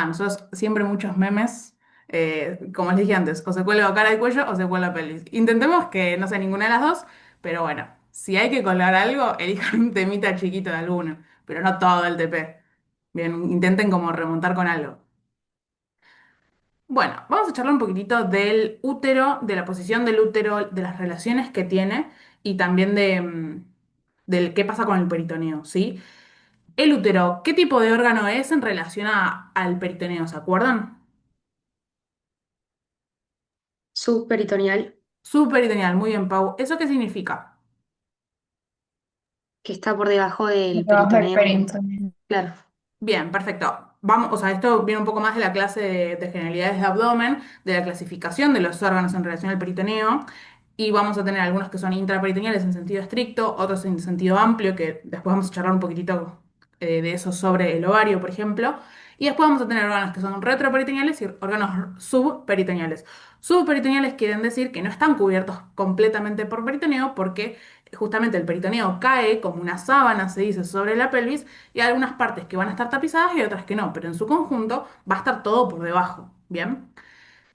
Nosotros siempre muchos memes, como les dije antes, o se cuelga cara y cuello o se cuelga pelvis. Intentemos que no sea ninguna de las dos, pero bueno, si hay que colgar algo, elijan un temita chiquito de alguno, pero no todo el TP. Bien, intenten como remontar con algo. Bueno, vamos a charlar un poquitito del útero, de la posición del útero, de las relaciones que tiene y también del qué pasa con el peritoneo, ¿sí? El útero, ¿qué tipo de órgano es en relación al peritoneo? ¿Se acuerdan? Subperitoneal, Subperitoneal, muy bien, Pau. ¿Eso qué significa? que está por debajo del Debajo del peritoneo. perinto. Claro. Bien, perfecto. Vamos, o sea, esto viene un poco más de la clase de generalidades de abdomen, de la clasificación de los órganos en relación al peritoneo, y vamos a tener algunos que son intraperitoneales en sentido estricto, otros en sentido amplio, que después vamos a charlar un poquitito de eso sobre el ovario, por ejemplo, y después vamos a tener órganos que son retroperitoneales y órganos subperitoneales. Subperitoneales quieren decir que no están cubiertos completamente por peritoneo porque justamente el peritoneo cae como una sábana, se dice, sobre la pelvis y hay algunas partes que van a estar tapizadas y otras que no, pero en su conjunto va a estar todo por debajo. Bien,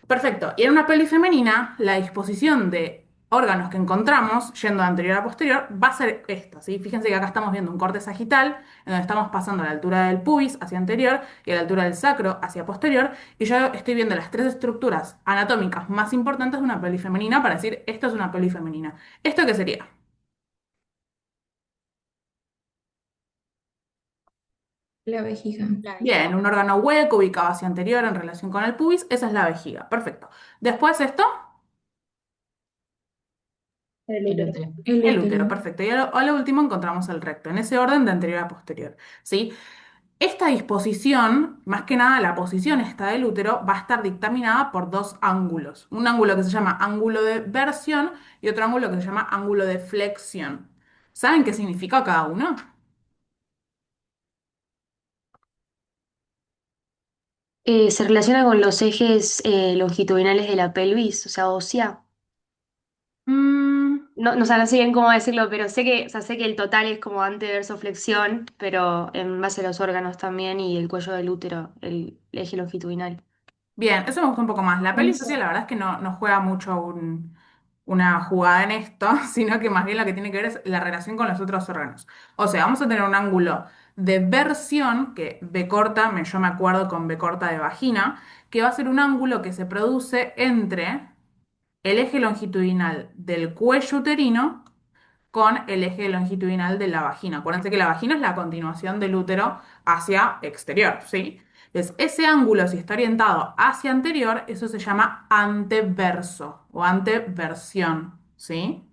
perfecto. Y en una pelvis femenina, la disposición de órganos que encontramos, yendo de anterior a posterior, va a ser esta, ¿sí? Fíjense que acá estamos viendo un corte sagital, en donde estamos pasando a la altura del pubis hacia anterior y a la altura del sacro hacia posterior, y yo estoy viendo las tres estructuras anatómicas más importantes de una pelvis femenina para decir, esto es una pelvis femenina. ¿Esto qué sería? La vejiga. La Bien, vejiga. un órgano hueco ubicado hacia anterior en relación con el pubis, esa es la vejiga. Perfecto. Después esto, El El útero. útero. El el útero, útero. perfecto. Y a lo último encontramos el recto, en ese orden de anterior a posterior. ¿Sí? Esta disposición, más que nada la posición esta del útero, va a estar dictaminada por dos ángulos. Un ángulo que se llama ángulo de versión y otro ángulo que se llama ángulo de flexión. ¿Saben qué significa cada uno? Se relaciona con los ejes longitudinales de la pelvis, o sea, ósea. Mm, No, no, o sea, no sé bien cómo decirlo, pero sé que, o sea, sé que el total es como anteverso flexión, pero en base a los órganos también y el cuello del útero, el eje longitudinal. Bien, eso me gusta un poco más. La peli social, la verdad es que no juega mucho una jugada en esto, sino que más bien lo que tiene que ver es la relación con los otros órganos. O sea, vamos a tener un ángulo de versión, que B corta, yo me acuerdo con B corta de vagina, que va a ser un ángulo que se produce entre el eje longitudinal del cuello uterino con el eje longitudinal de la vagina. Acuérdense que la vagina es la continuación del útero hacia exterior, ¿sí? Entonces, ese ángulo, si está orientado hacia anterior, eso se llama anteverso o anteversión, ¿sí?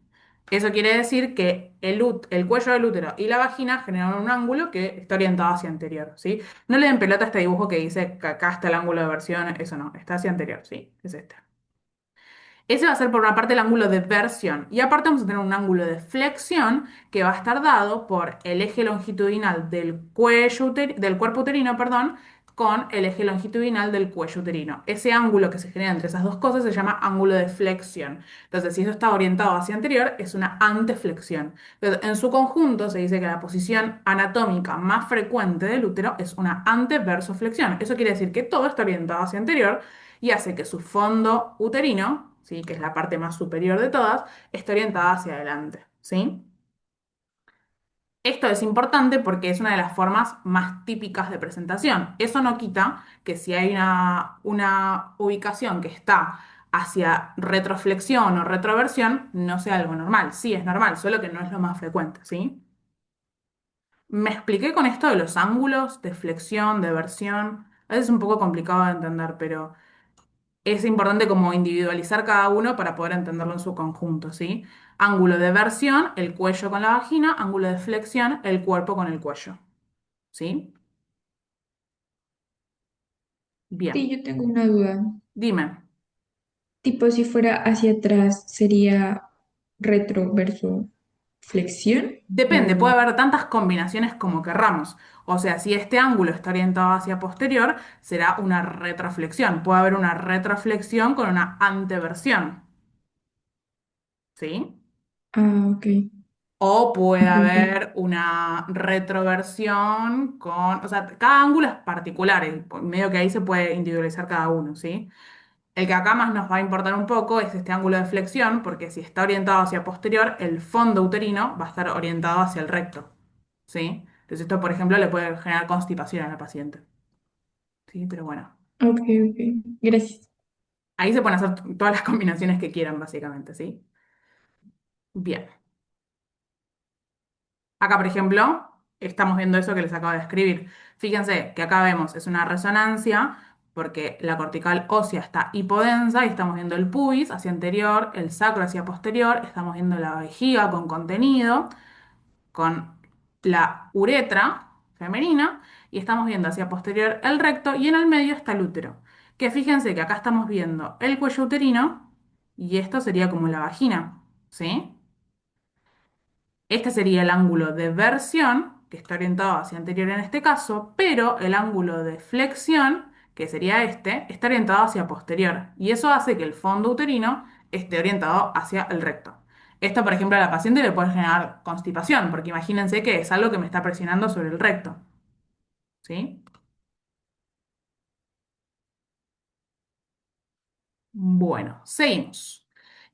Eso quiere decir que el cuello del útero y la vagina generan un ángulo que está orientado hacia anterior, ¿sí? No le den pelota a este dibujo que dice que acá está el ángulo de versión, eso no, está hacia anterior, ¿sí? Es este. Ese va a ser por una parte el ángulo de versión y aparte vamos a tener un ángulo de flexión que va a estar dado por el eje longitudinal del del cuerpo uterino, perdón, con el eje longitudinal del cuello uterino. Ese ángulo que se genera entre esas dos cosas se llama ángulo de flexión. Entonces, si eso está orientado hacia anterior, es una anteflexión. Entonces, en su conjunto se dice que la posición anatómica más frecuente del útero es una anteversoflexión. Eso quiere decir que todo está orientado hacia anterior y hace que su fondo uterino, ¿sí? Que es la parte más superior de todas, esté orientada hacia adelante, ¿sí? Esto es importante porque es una de las formas más típicas de presentación. Eso no quita que si hay una ubicación que está hacia retroflexión o retroversión, no sea algo normal. Sí, es normal, solo que no es lo más frecuente, ¿sí? Me expliqué con esto de los ángulos de flexión, de versión. A veces es un poco complicado de entender, pero es importante como individualizar cada uno para poder entenderlo en su conjunto, ¿sí? Ángulo de versión, el cuello con la vagina, ángulo de flexión, el cuerpo con el cuello, ¿sí? Sí, Bien, yo tengo una duda. dime. Tipo, si fuera hacia atrás, ¿sería retroverso flexión? Depende, puede O... haber tantas combinaciones como querramos. O sea, si este ángulo está orientado hacia posterior, será una retroflexión. Puede haber una retroflexión con una anteversión, ¿sí? Ah, ok. O puede Ok, ok. haber una retroversión con, o sea, cada ángulo es particular, y medio que ahí se puede individualizar cada uno, ¿sí? El que acá más nos va a importar un poco es este ángulo de flexión, porque si está orientado hacia posterior, el fondo uterino va a estar orientado hacia el recto, ¿sí? Entonces esto, por ejemplo, le puede generar constipación a la paciente, ¿sí? Pero bueno, Ok, ok. Gracias. ahí se pueden hacer todas las combinaciones que quieran, básicamente, ¿sí? Bien. Acá, por ejemplo, estamos viendo eso que les acabo de escribir. Fíjense que acá vemos, es una resonancia porque la cortical ósea está hipodensa y estamos viendo el pubis hacia anterior, el sacro hacia posterior, estamos viendo la vejiga con contenido, con la uretra femenina y estamos viendo hacia posterior el recto y en el medio está el útero. Que fíjense que acá estamos viendo el cuello uterino y esto sería como la vagina, ¿sí? Este sería el ángulo de versión, que está orientado hacia anterior en este caso, pero el ángulo de flexión, que sería este, está orientado hacia posterior. Y eso hace que el fondo uterino esté orientado hacia el recto. Esto, por ejemplo, a la paciente le puede generar constipación, porque imagínense que es algo que me está presionando sobre el recto. ¿Sí? Bueno, seguimos.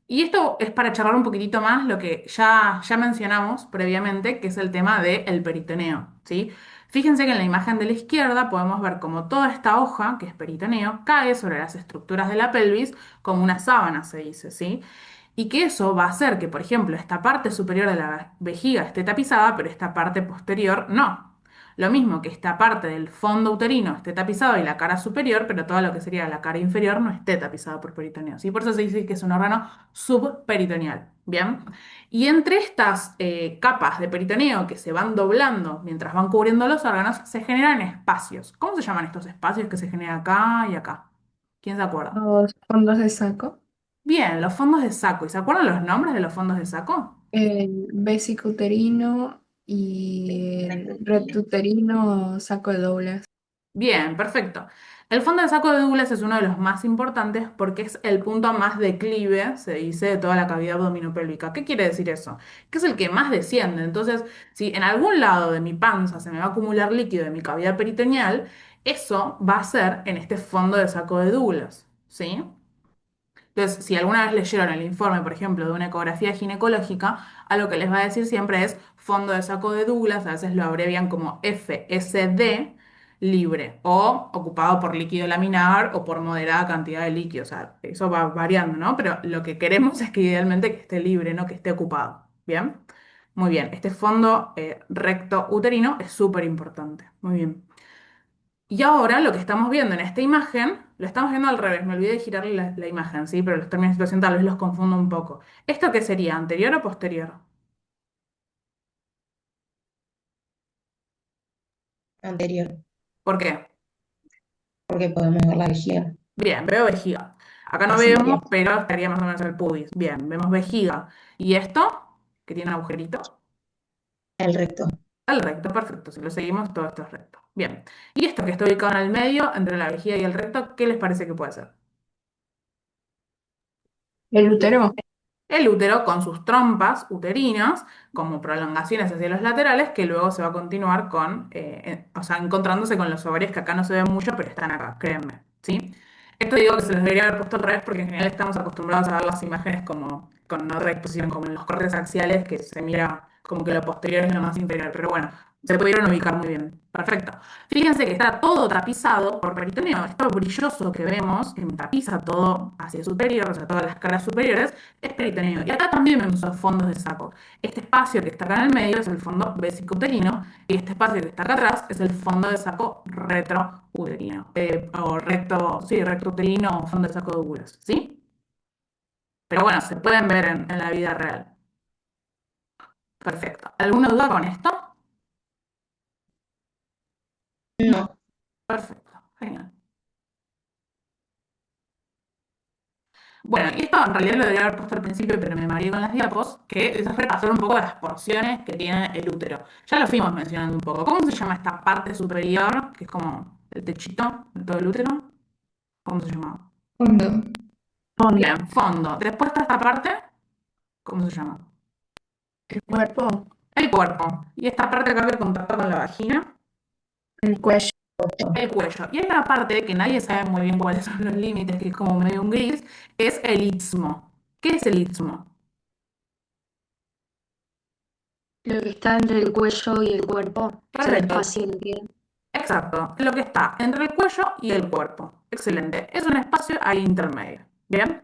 Y esto es para charlar un poquitito más lo que ya mencionamos previamente, que es el tema del peritoneo, ¿sí? Fíjense que en la imagen de la izquierda podemos ver cómo toda esta hoja, que es peritoneo, cae sobre las estructuras de la pelvis como una sábana, se dice, ¿sí? Y que eso va a hacer que, por ejemplo, esta parte superior de la vejiga esté tapizada, pero esta parte posterior no. Lo mismo que esta parte del fondo uterino esté tapizado y la cara superior, pero todo lo que sería la cara inferior no esté tapizado por peritoneo. ¿Sí? Por eso se dice que es un órgano subperitoneal. ¿Bien? Y entre estas capas de peritoneo que se van doblando mientras van cubriendo los órganos, se generan espacios. ¿Cómo se llaman estos espacios que se generan acá y acá? ¿Quién se acuerda? Los fondos de saco, Bien, los fondos de saco. ¿Y se acuerdan los nombres de los fondos de saco? el vesicuterino y el rectuterino saco de Douglas. Bien, perfecto. El fondo de saco de Douglas es uno de los más importantes porque es el punto más declive, se dice, de toda la cavidad abdominopélvica. ¿Qué quiere decir eso? Que es el que más desciende. Entonces, si en algún lado de mi panza se me va a acumular líquido de mi cavidad peritoneal, eso va a ser en este fondo de saco de Douglas, ¿sí? Entonces, si alguna vez leyeron el informe, por ejemplo, de una ecografía ginecológica, algo que les va a decir siempre es fondo de saco de Douglas, a veces lo abrevian como FSD, libre, o ocupado por líquido laminar o por moderada cantidad de líquido. O sea, eso va variando, ¿no? Pero lo que queremos es que idealmente que esté libre, no que esté ocupado. ¿Bien? Muy bien. Este fondo recto uterino es súper importante. Muy bien. Y ahora lo que estamos viendo en esta imagen, lo estamos viendo al revés, me olvidé de girarle la imagen, ¿sí? Pero los términos de situación tal vez los confundo un poco. ¿Esto qué sería? ¿Anterior o posterior? Anterior, ¿Por qué? porque podemos ver la vejiga. Bien, veo vejiga. Acá no Es vemos, interior. pero estaría más o menos el pubis. Bien, vemos vejiga. ¿Y esto? Que tiene un agujerito. El recto. El recto, perfecto. Si lo seguimos, todo esto es recto. Bien. ¿Y esto que está ubicado en el medio, entre la vejiga y el recto, qué les parece que puede ser? El útero. El útero con sus trompas uterinas como prolongaciones hacia los laterales que luego se va a continuar con, o sea, encontrándose con los ovarios que acá no se ven mucho, pero están acá, créanme, ¿sí? Esto digo que se les debería haber puesto al revés porque en general estamos acostumbrados a ver las imágenes como con otra disposición, como en los cortes axiales que se mira como que lo posterior es lo más inferior, pero bueno, se pudieron ubicar muy bien. Perfecto. Fíjense que está todo tapizado por peritoneo. Esto brilloso que vemos, que me tapiza todo hacia superior, o sea, todas las caras superiores, es peritoneo. Y acá también vemos los fondos de saco. Este espacio que está acá en el medio es el fondo vesicouterino y este espacio que está acá atrás es el fondo de saco retrouterino. O recto, sí, rectouterino o fondo de saco de Douglas, ¿sí? Pero bueno, se pueden ver en la vida real. Perfecto. ¿Alguna duda con esto? No, Perfecto. Genial. Bueno, y esto en realidad lo debería haber puesto al principio, pero me mareé con las diapos, que es repasar un poco las porciones que tiene el útero. Ya lo fuimos mencionando un poco. ¿Cómo se llama esta parte superior, que es como el techito de todo el útero? ¿Cómo se llama? Fondo. Fondo. Bien, fondo. Después está esta parte, ¿cómo se llama? El cuerpo, El cuerpo. Y esta parte acá que contacta con la vagina, el cuello, el cuello. Y hay una parte que nadie sabe muy bien cuáles son los límites, que es como medio un gris, que es el istmo. ¿Qué es el istmo? Lo que está entre el cuello y el cuerpo. O sea, el Correcto. espacio que queda. Exacto, lo que está entre el cuello y el cuerpo. Excelente. Es un espacio ahí intermedio. Bien.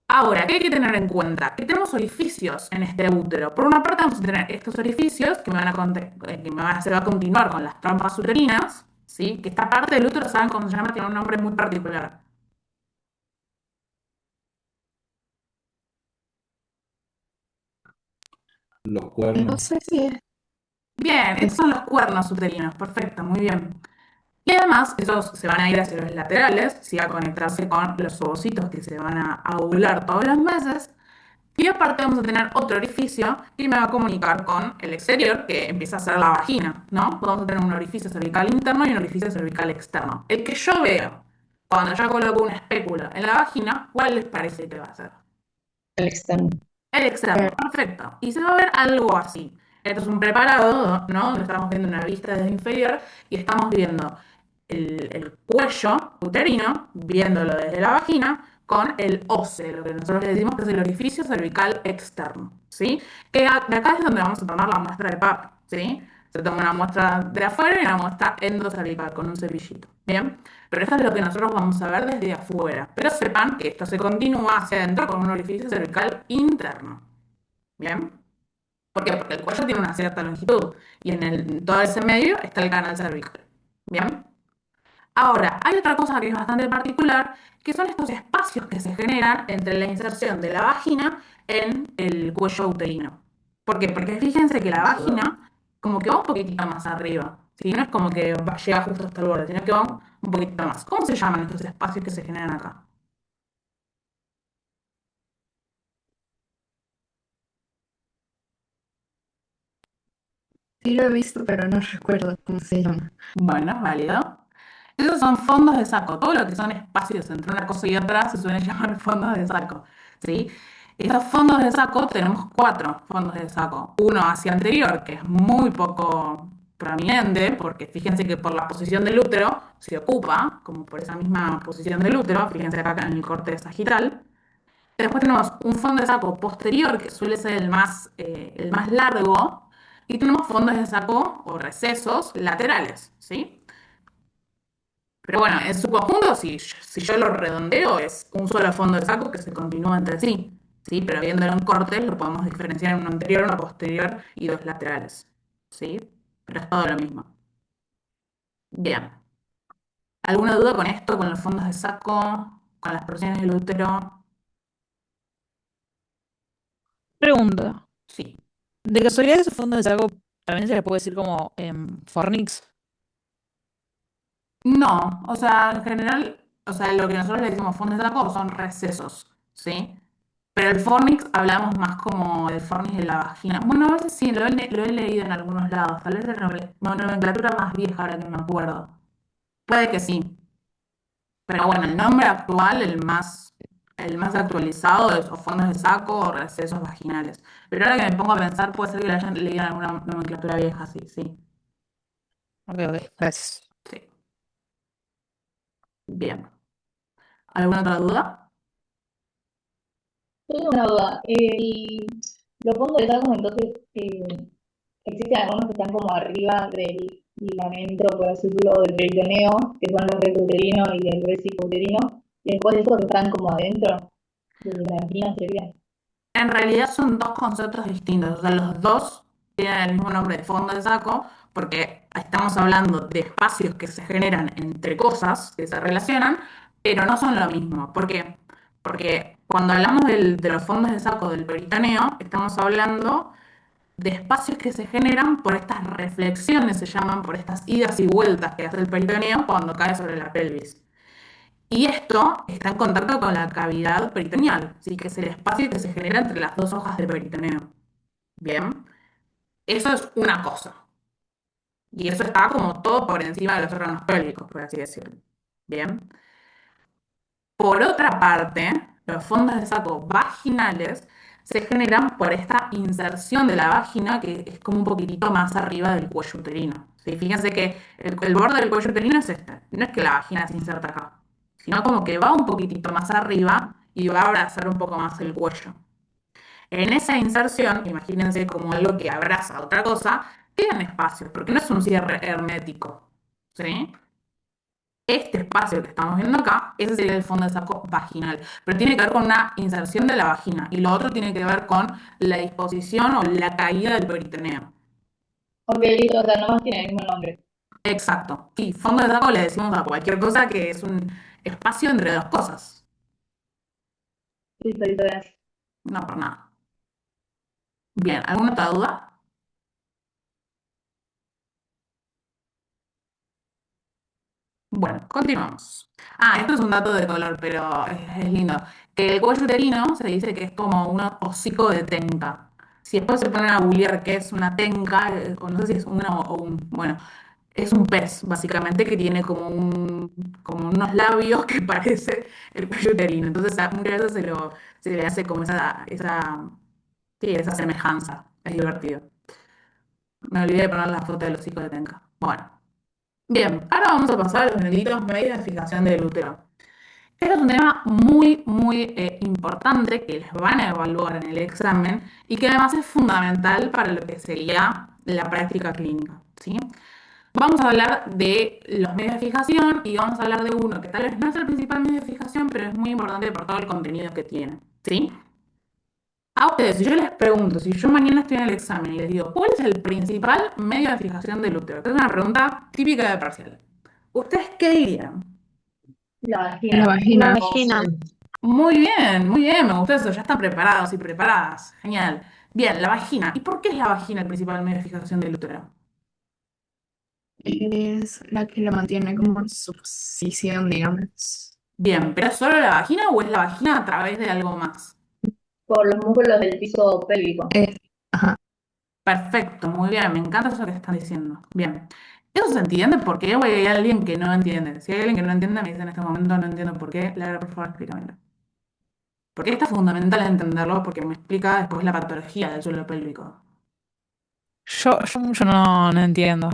Ahora, ¿qué hay que tener en cuenta? Que tenemos orificios en este útero. Por una parte vamos a tener estos orificios que me van a, que me van a hacer a continuar con las trompas uterinas, ¿sí? Que esta parte del útero, ¿saben cómo se llama? Tiene un nombre muy particular. Los no cuernos. sé si es. Bien, estos son los cuernos uterinos. Perfecto, muy bien. Y además, esos se van a ir hacia los laterales, ¿sí? A conectarse con los ovocitos que se van a ovular todos los meses. Y aparte vamos a tener otro orificio que me va a comunicar con el exterior, que empieza a ser la vagina, ¿no? Vamos a tener un orificio cervical interno y un orificio cervical externo. El que yo veo cuando yo coloco una espécula en la vagina, ¿cuál les parece que va a ser? El externo. El externo, perfecto. Y se va a ver algo así. Esto es un preparado, ¿no? Donde estamos viendo una vista desde inferior y estamos viendo el cuello uterino, viéndolo desde la vagina, con el óseo, lo que nosotros le decimos que es el orificio cervical externo, ¿sí? De acá es donde vamos a tomar la muestra de PAP, ¿sí? Se toma una muestra de afuera y una muestra endocervical con un cepillito, ¿bien? Pero esto es lo que nosotros vamos a ver desde afuera. Pero sepan que esto se continúa hacia adentro con un orificio cervical interno, ¿bien? ¿Por qué? Porque el cuello tiene una cierta longitud y en todo ese medio está el canal cervical, ¿bien? Ahora, hay otra cosa que es bastante particular, que son estos espacios que se generan entre la inserción de la vagina en el cuello uterino. ¿Por qué? Porque fíjense que la vagina como que va un poquitito más arriba, ¿sí? No es como que llega justo hasta el borde, sino que va un poquitito más. ¿Cómo se llaman estos espacios que se generan acá? Sí lo he visto, pero no recuerdo cómo se llama. Bueno, es válido. Esos son fondos de saco. Todo lo que son espacios entre una cosa y otra se suelen llamar fondos de saco, ¿sí? Estos fondos de saco tenemos cuatro fondos de saco. Uno hacia anterior, que es muy poco prominente, porque fíjense que por la posición del útero se ocupa, como por esa misma posición del útero, fíjense acá en el corte sagital. Después tenemos un fondo de saco posterior, que suele ser el más largo, y tenemos fondos de saco o recesos laterales, ¿sí? Pero bueno, en su conjunto, si yo lo redondeo, es un solo fondo de saco que se continúa entre sí, ¿sí? Pero viéndolo en cortes, lo podemos diferenciar en uno anterior, uno posterior y dos laterales, ¿sí? Pero es todo lo mismo. Bien. ¿Alguna duda con esto, con los fondos de saco, con las porciones del útero? Pregunta. Sí. ¿De casualidad esos fondos de saco también se les puede decir como fornix? No, o sea, en general, o sea, lo que nosotros le decimos fondos de saco son recesos, ¿sí? Pero el fornix hablamos más como el fornix de la vagina. Bueno, a veces sí, lo he leído en algunos lados, tal vez de nomenclatura más vieja ahora que me acuerdo. Puede que sí, pero bueno, el nombre actual, el más actualizado es o fondos de saco o recesos vaginales. Pero ahora que me pongo a pensar, puede ser que lo hayan leído en alguna nomenclatura vieja, sí, sí, Ok, ok, gracias. sí. Bien. ¿Alguna otra duda? Tengo una duda. Los fondos de sacos, entonces, existen algunos que están como arriba del ligamento, por así decirlo, del peritoneo, que son los recto-uterino y el vesico-uterino, y después de esos que están como adentro de la vagina, sería. En realidad son dos conceptos distintos, o sea, los dos tienen el mismo nombre de fondo de saco, porque estamos hablando de espacios que se generan entre cosas que se relacionan, pero no son lo mismo. ¿Por qué? Porque cuando hablamos de los fondos de saco del peritoneo, estamos hablando de espacios que se generan por estas reflexiones, se llaman, por estas idas y vueltas que hace el peritoneo cuando cae sobre la pelvis. Y esto está en contacto con la cavidad peritoneal, ¿sí? Que es el espacio que se genera entre las dos hojas del peritoneo. Bien, eso es una cosa. Y eso está como todo por encima de los órganos pélvicos, por así decirlo. Bien. Por otra parte, los fondos de saco vaginales se generan por esta inserción de la vagina que es como un poquitito más arriba del cuello uterino. ¿Sí? Fíjense que el borde del cuello uterino es este, no es que la vagina se inserta acá, sino como que va un poquitito más arriba y va a abrazar un poco más el cuello. En esa inserción, imagínense como algo que abraza otra cosa, quedan espacios, porque no es un cierre hermético. ¿Sí? Este espacio que estamos viendo acá, ese sería el fondo de saco vaginal, pero tiene que ver con una inserción de la vagina y lo otro tiene que ver con la disposición o la caída del peritoneo. Ok, listo, o sea, nomás tiene el mismo nombre. Exacto. Y fondo de saco le decimos a cualquier cosa que es un espacio entre dos cosas. Listo, listo, gracias. No, por nada. Bien, ¿alguna otra duda? Bueno, continuamos. Ah, esto es un dato de color, pero es lindo. Que el cuello uterino se dice que es como un hocico de tenca. Si después se ponen a googlear qué es una tenca, o no sé si es una o un, bueno, es un pez, básicamente, que tiene como unos labios que parece el cuello uterino. Entonces, muchas veces se le hace como sí, esa semejanza. Es divertido. Me olvidé de poner la foto del hocico de tenca. Bueno. Bien, ahora vamos a pasar a los delitos medios de fijación del útero. Este es un tema muy, muy importante que les van a evaluar en el examen y que además es fundamental para lo que sería la práctica clínica, ¿sí? Vamos a hablar de los medios de fijación y vamos a hablar de uno que tal vez no es el principal medio de fijación, pero es muy importante por todo el contenido que tiene, ¿sí? A ustedes, si yo les pregunto, si yo mañana estoy en el examen y les digo, ¿cuál es el principal medio de fijación del útero? Que es una pregunta típica de parcial. ¿Ustedes qué dirían? La La vagina. La vagina. vagina. Muy bien, me gustó eso, ya están preparados y preparadas. Genial. Bien, la vagina. ¿Y por qué es la vagina el principal medio de fijación del útero? Es la que la mantiene como en su posición, digamos. Bien, ¿pero es solo la vagina o es la vagina a través de algo más? Por los músculos del piso pélvico. Ajá. Perfecto, muy bien, me encanta eso que están diciendo. Bien, ¿eso se entiende? ¿Por qué? O hay alguien que no entiende. Si hay alguien que no entiende, me dice en este momento, no entiendo por qué. Laura, por favor, explícamelo. Porque esto es fundamental entenderlo porque me explica después la patología del suelo pélvico. Yo mucho no entiendo.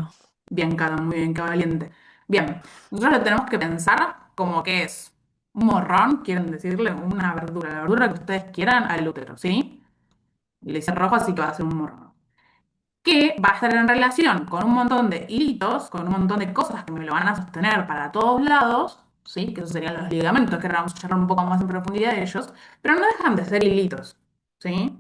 Bien, Caro, muy bien, qué valiente. Bien, nosotros lo tenemos que pensar como que es un morrón, quieren decirle, una verdura, la verdura que ustedes quieran al útero, ¿sí? Le dicen rojo, así que va a ser un morrón. Que va a estar en relación con un montón de hilitos, con un montón de cosas que me lo van a sostener para todos lados, ¿sí? Que esos serían los ligamentos, que ahora vamos a charlar un poco más en profundidad de ellos, pero no dejan de ser hilitos, ¿sí?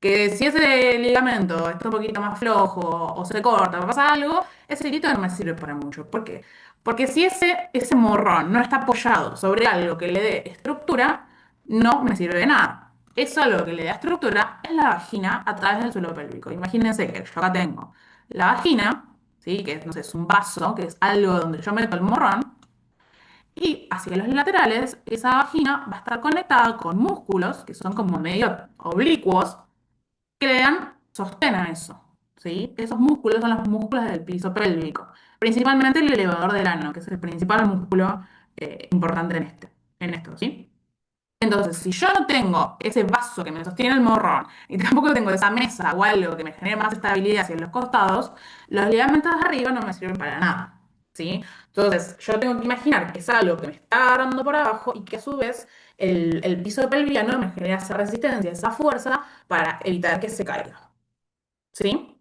Que si ese ligamento está un poquito más flojo o se corta o pasa algo, ese hilito no me sirve para mucho. ¿Por qué? Porque si ese morrón no está apoyado sobre algo que le dé estructura, no me sirve de nada. Eso lo que le da estructura es la vagina a través del suelo pélvico. Imagínense que yo acá tengo la vagina, ¿sí? Que no sé, es un vaso, que es algo donde yo meto el morrón, y hacia los laterales, esa vagina va a estar conectada con músculos que son como medio oblicuos, que le dan sostén a eso, ¿sí? Esos músculos son los músculos del piso pélvico, principalmente el elevador del ano, que es el principal músculo importante en esto, ¿sí? Entonces, si yo no tengo ese vaso que me sostiene el morrón y tampoco tengo esa mesa o algo que me genere más estabilidad hacia los costados, los ligamentos de arriba no me sirven para nada, ¿sí? Entonces, yo tengo que imaginar que es algo que me está agarrando por abajo y que a su vez el piso pelviano me genera esa resistencia, esa fuerza para evitar que se caiga, ¿sí?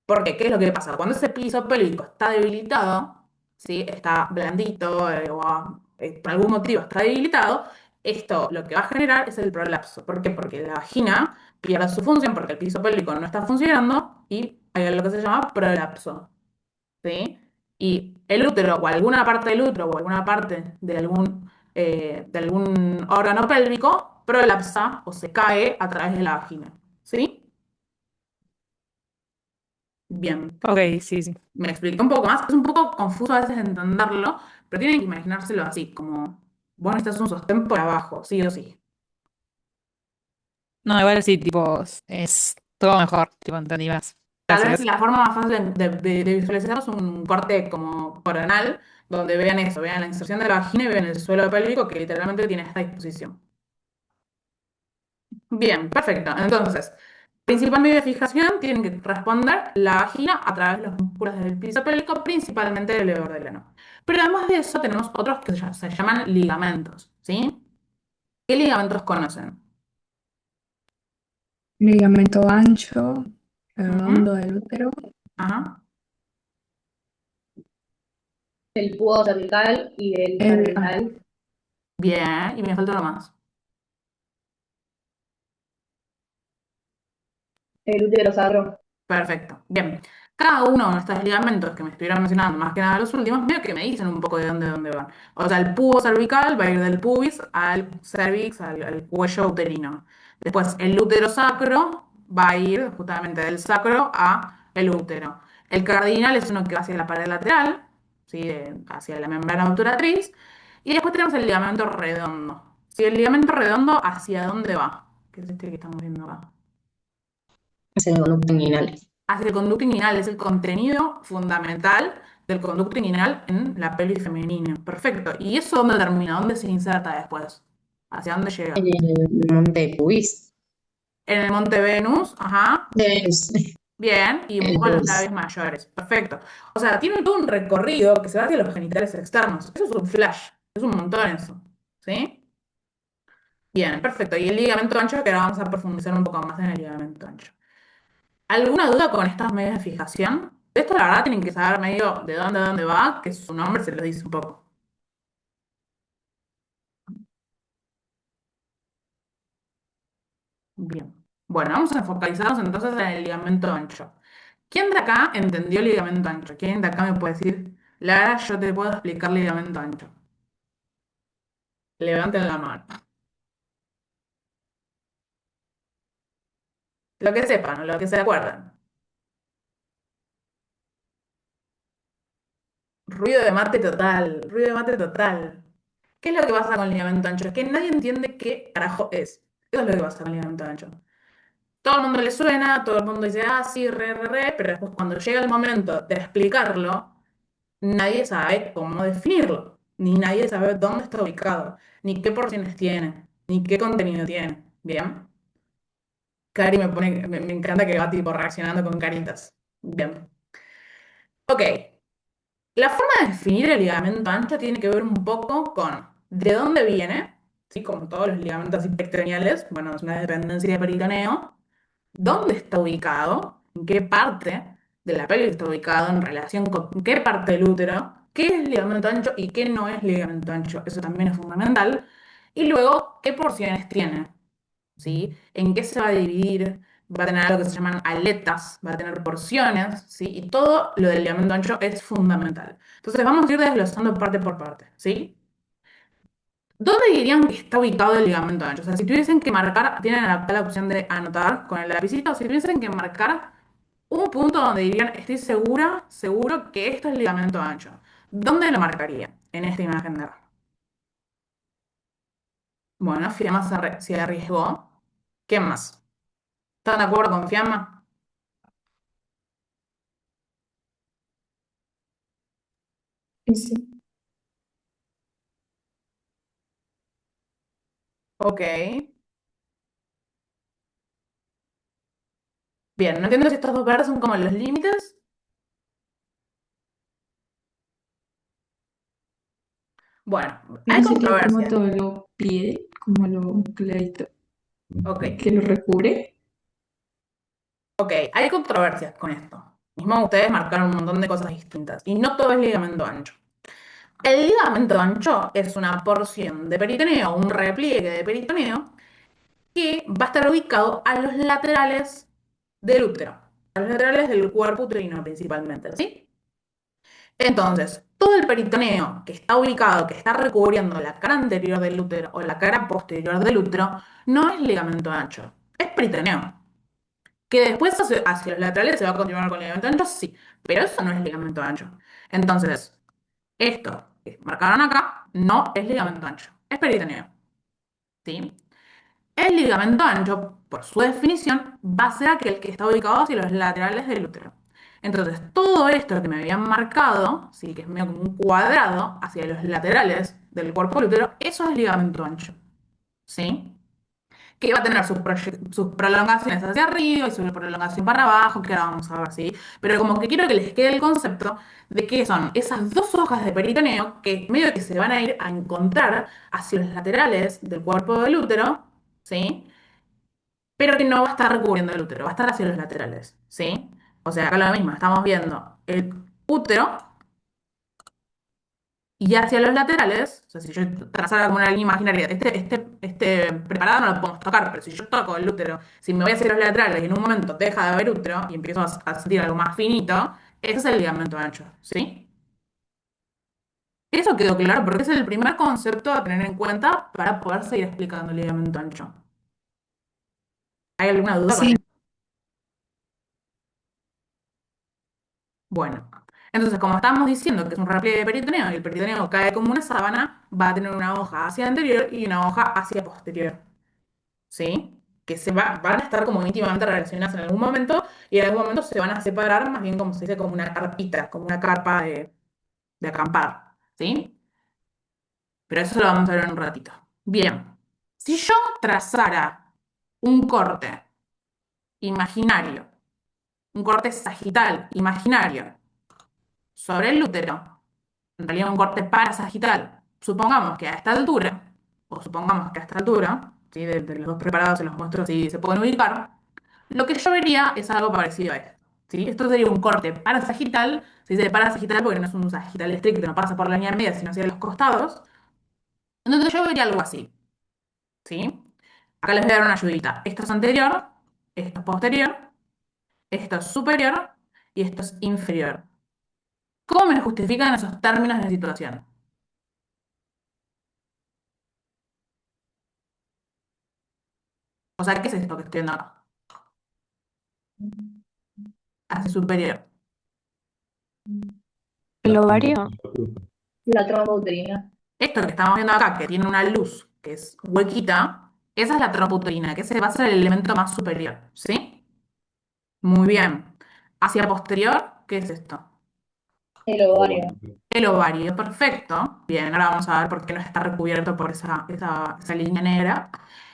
Porque, ¿qué es lo que pasa? Cuando ese piso pélvico está debilitado, ¿sí? Está blandito por algún motivo está debilitado, esto lo que va a generar es el prolapso. ¿Por qué? Porque la vagina pierde su función porque el piso pélvico no está funcionando y hay lo que se llama prolapso, ¿sí? Y el útero o alguna parte del útero o alguna parte de algún órgano pélvico prolapsa o se cae a través de la vagina, ¿sí? Bien. Ok, sí, sí. Me expliqué un poco más. Es un poco confuso a veces entenderlo, pero tienen que imaginárselo así, como vos necesitas un sostén por abajo, sí o sí. No, igual sí, tipo, es todo mejor, tipo, entendí más. Tal vez Gracias. la forma más fácil de visualizar es un corte como coronal, donde vean eso, vean la inserción de la vagina y vean el suelo pélvico que literalmente tiene esta disposición. Bien, perfecto. Entonces, principal medio de fijación tienen que responder la vagina a través de los músculos del piso pélvico, principalmente del lever del ano. Pero además de eso, tenemos otros que se llaman ligamentos, ¿sí? ¿Qué ligamentos conocen? Ligamento ancho, Ujú. redondo del útero, Ajá. Del púa cervical y del el, cardinal, Bien, y me falta uno más. el útero sacro. Perfecto. Bien. Cada uno de estos ligamentos que me estuvieron mencionando, más que nada los últimos, medio que me dicen un poco de dónde van. O sea, el pubo cervical va a ir del pubis al cervix, al cuello uterino. Después, el útero sacro va a ir justamente del sacro a el útero. El cardinal es uno que va hacia la pared lateral, ¿sí? Hacia la membrana obturatriz. Y después tenemos el ligamento redondo. ¿Sí? El ligamento redondo, ¿hacia dónde va? ¿Qué es este que estamos viendo acá? Es el conducto inguinal. Hacia el conducto inguinal, es el contenido fundamental del conducto inguinal en la pelvis femenina. Perfecto. ¿Y eso dónde termina? ¿Dónde se inserta después? ¿Hacia dónde En llega? el monte pubis. En el monte Venus, ajá, Es bien, y un el poco en los pubis. labios mayores. Perfecto. O sea, tiene todo un recorrido que se va hacia los genitales externos. Eso es un flash, es un montón eso. ¿Sí? Bien, perfecto. Y el ligamento ancho, que ahora vamos a profundizar un poco más en el ligamento ancho. ¿Alguna duda con estas medios de fijación? De esto, la verdad, tienen que saber medio de dónde a dónde va, que su nombre se lo dice un poco. Bien. Bueno, vamos a focalizarnos entonces en el ligamento ancho. ¿Quién de acá entendió el ligamento ancho? ¿Quién de acá me puede decir, Lara, yo te puedo explicar ligamento ancho? Levanten la mano. Lo que sepan, lo que se acuerden. Ruido de mate total, ruido de mate total. ¿Qué es lo que pasa con el ligamento ancho? Es que nadie entiende qué carajo es. Eso es lo que pasa con el ligamento ancho. Todo el mundo le suena, todo el mundo dice, ah, sí, re, pero después cuando llega el momento de explicarlo, nadie sabe cómo definirlo, ni nadie sabe dónde está ubicado, ni qué porciones tiene, ni qué contenido tiene. Bien. Cari me encanta que va tipo reaccionando con caritas. Bien. Ok. La forma de definir el ligamento ancho tiene que ver un poco con de dónde viene, ¿sí? Como todos los ligamentos peritoneales, bueno, es una dependencia de peritoneo. ¿Dónde está ubicado? ¿En qué parte de la pelvis está ubicado en relación con qué parte del útero? ¿Qué es ligamento ancho y qué no es ligamento ancho? Eso también es fundamental. Y luego, ¿qué porciones tiene? ¿Sí? ¿En qué se va a dividir? Va a tener algo que se llaman aletas, va a tener porciones, ¿sí? Y todo lo del ligamento ancho es fundamental. Entonces vamos a ir desglosando parte por parte, ¿sí? ¿Dónde dirían que está ubicado el ligamento ancho? O sea, si tuviesen que marcar, tienen acá la opción de anotar con el lapicito, si tuviesen que marcar un punto donde dirían, estoy segura, seguro que esto es ligamento ancho. ¿Dónde lo marcaría? En esta imagen de acá. Bueno, Fiamma se arriesgó. ¿Qué más? ¿Están de acuerdo con Fiamma? y sí. Ok. Bien, no entiendo si estos dos verdes son como los límites. Bueno, hay No sería como controversia. todo lo piel, como lo clarito Ok. que lo recubre. Ok, hay controversias con esto. Mismo ustedes marcaron un montón de cosas distintas. Y no todo es ligamento ancho. El ligamento ancho es una porción de peritoneo, un repliegue de peritoneo, que va a estar ubicado a los laterales del útero, a los laterales del cuerpo uterino principalmente, ¿sí? Entonces, todo el peritoneo que está ubicado, que está recubriendo la cara anterior del útero o la cara posterior del útero, no es ligamento ancho, es peritoneo. Que después hacia los laterales se va a continuar con ligamento ancho, sí, pero eso no es ligamento ancho. Entonces, esto que marcaron acá no es ligamento ancho, es peritoneo. ¿Sí? El ligamento ancho, por su definición, va a ser aquel que está ubicado hacia los laterales del útero. Entonces, todo esto que me habían marcado, ¿sí? Que es medio como un cuadrado hacia los laterales del cuerpo del útero, eso es ligamento ancho. ¿Sí? que va a tener sus prolongaciones hacia arriba y su prolongación para abajo, que ahora vamos a ver, ¿sí? Pero como que quiero que les quede el concepto de que son esas dos hojas de peritoneo que medio que se van a ir a encontrar hacia los laterales del cuerpo del útero, ¿sí? Pero que no va a estar recubriendo el útero, va a estar hacia los laterales, ¿sí? O sea, acá lo mismo, estamos viendo el útero y hacia los laterales, o sea, si yo trazara como una línea imaginaria, este preparado no lo podemos tocar, pero si yo toco el útero, si me voy hacia los laterales y en un momento deja de haber útero y empiezo a sentir algo más finito, ese es el ligamento ancho, ¿sí? Eso quedó claro porque es el primer concepto a tener en cuenta para poder seguir explicando el ligamento ancho. ¿Hay alguna duda con Sí, esto? Bueno, entonces como estábamos diciendo que es un repliegue de peritoneo y el peritoneo cae como una sábana, va a tener una hoja hacia anterior y una hoja hacia posterior. ¿Sí? Que van a estar como íntimamente relacionadas en algún momento y en algún momento se van a separar, más bien como se dice, como una carpita, como una carpa de acampar, ¿sí? Pero eso lo vamos a ver en un ratito. Bien, si yo trazara un corte imaginario, un corte sagital imaginario sobre el útero, en realidad un corte parasagital, supongamos que a esta altura, o supongamos que a esta altura, ¿sí? De los dos preparados se los muestro si se pueden ubicar, lo que yo vería es algo parecido a esto, ¿sí? Esto sería un corte parasagital, se dice parasagital porque no es un sagital estricto, no pasa por la línea media, sino hacia los costados. Entonces yo vería algo así, ¿sí? Acá les voy a dar una ayudita. Esto es anterior, esto es posterior, esto es superior y esto es inferior. ¿Cómo me justifican esos términos de situación? O sea, ¿qué es esto que estoy viendo acá? Hacia superior. ¿El ovario? La trompa uterina. Esto que estamos viendo acá, que tiene una luz que es huequita, esa es la trompa uterina, que ese va a ser el elemento más superior, ¿sí? Muy bien. Hacia posterior, ¿qué es esto? El ovario. El ovario, perfecto. Bien, ahora vamos a ver por qué no está recubierto por esa línea negra.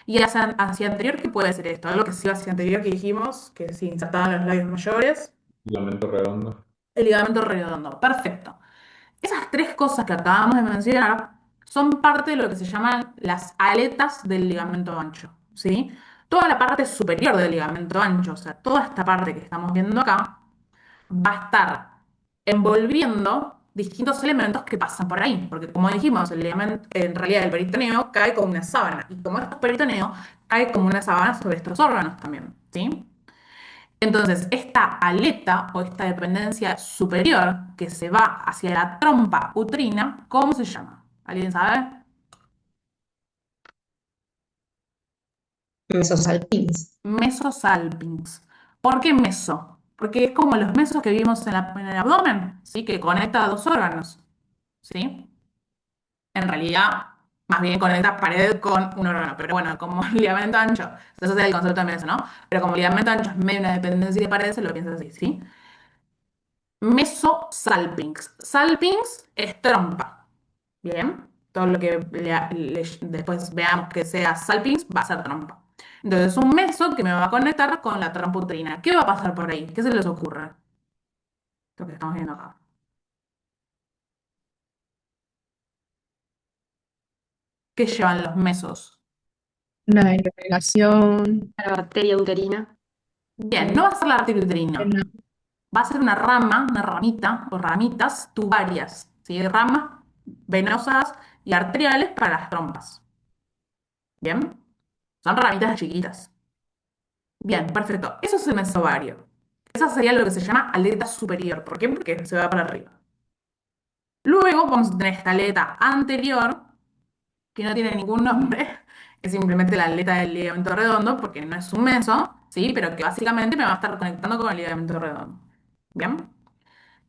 Y hacia anterior, ¿qué puede ser esto? Algo que sí hacia anterior que dijimos, que se insertaban los labios mayores. Ligamento redondo. El ligamento redondo, perfecto. Esas tres cosas que acabamos de mencionar son parte de lo que se llaman las aletas del ligamento ancho, ¿sí? Toda la parte superior del ligamento ancho, o sea, toda esta parte que estamos viendo acá, va a estar envolviendo distintos elementos que pasan por ahí, porque como dijimos, el ligamento, en realidad el peritoneo cae como una sábana, y como esto es peritoneo, cae como una sábana sobre estos órganos también, ¿sí? Entonces, esta aleta o esta dependencia superior que se va hacia la trompa uterina, ¿cómo se llama? ¿Alguien sabe? Mesosalpins. Mesosalpinx. ¿Por qué meso? Porque es como los mesos que vimos en el abdomen, ¿sí? Que conecta a dos órganos, ¿sí? En realidad, más bien conecta pared con un órgano, pero bueno, como ligamento ancho, eso es el concepto de meso, ¿no? Pero como ligamento ancho es medio una dependencia de pared, se lo piensa así, ¿sí? Mesosalpinx. Salpinx es trompa. Bien. Todo lo que después veamos que sea salpinx va a ser trompa. Entonces, un meso que me va a conectar con la trompa uterina. ¿Qué va a pasar por ahí? ¿Qué se les ocurre? Lo que estamos viendo acá. ¿Qué llevan los mesos? una irrigación, La bacteria uterina. Bien, no va a ser la arteria uterina. Va a ser una rama, una ramita o ramitas tubarias, ¿sí? Ramas venosas y arteriales para las trompas. Bien, son ramitas chiquitas. Bien, perfecto. Eso es el mesovario. Esa sería lo que se llama aleta superior. ¿Por qué? Porque se va para arriba. Luego vamos a tener esta aleta anterior, que no tiene ningún nombre, es simplemente la aleta del ligamento redondo, porque no es un meso, ¿sí? Pero que básicamente me va a estar conectando con el ligamento redondo. ¿Bien?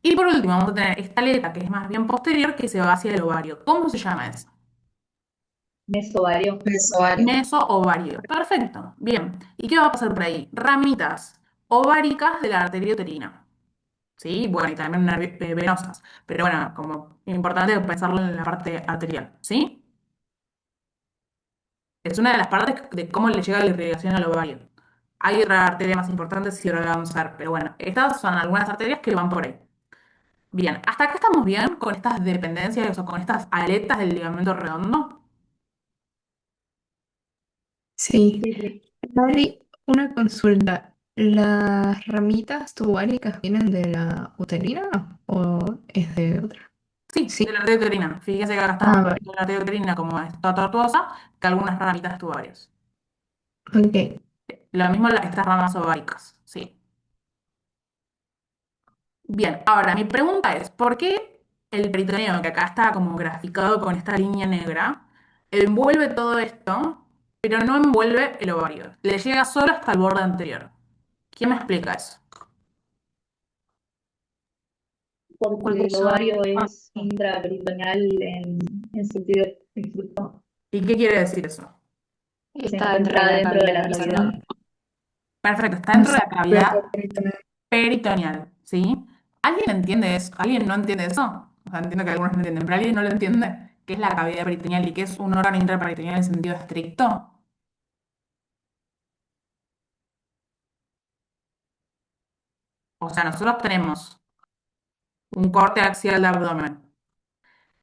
Y por último vamos a tener esta aleta que es más bien posterior, que se va hacia el ovario. ¿Cómo se llama eso? Mesovario. Mesovario. Meso-ovario. Perfecto. Bien. ¿Y qué va a pasar por ahí? Ramitas ováricas de la arteria uterina. ¿Sí? Bueno, y también venosas. Pero bueno, como importante pensarlo en la parte arterial. ¿Sí? Es una de las partes de cómo le llega la irrigación al ovario. Hay otra arteria más importante, si ahora la vamos a ver, pero bueno, estas son algunas arterias que van por ahí. Bien, ¿hasta acá estamos bien con estas dependencias o con estas aletas del ligamento redondo? Sí. Sí, sí. Mari, una consulta. ¿Las ramitas tubáricas vienen de la uterina o es de otra? Sí, Sí. de la arteria uterina. Fíjense que acá estamos Ah, viendo vale. la arteria uterina como está tortuosa, que algunas ramitas tubarias. Ok. Lo mismo estas ramas ováricas, sí. Bien, ahora mi pregunta es, ¿por qué el peritoneo, que acá está como graficado con esta línea negra, envuelve todo esto, pero no envuelve el ovario? Le llega solo hasta el borde anterior. ¿Quién me explica eso? Porque Porque el son... ovario es intraperitoneal en sentido estricto, ¿Y qué quiere decir eso? que se Está dentro de encuentra la dentro de la cavidad, cavidad. ¿no? Perfecto, está O dentro de sea, la cavidad peritoneal. peritoneal, ¿sí? ¿Alguien entiende eso? ¿Alguien no entiende eso? O sea, entiendo que algunos no entienden, pero ¿alguien no lo entiende? ¿Qué es la cavidad peritoneal y qué es un órgano intraperitoneal en sentido estricto? O sea, nosotros tenemos un corte axial de abdomen,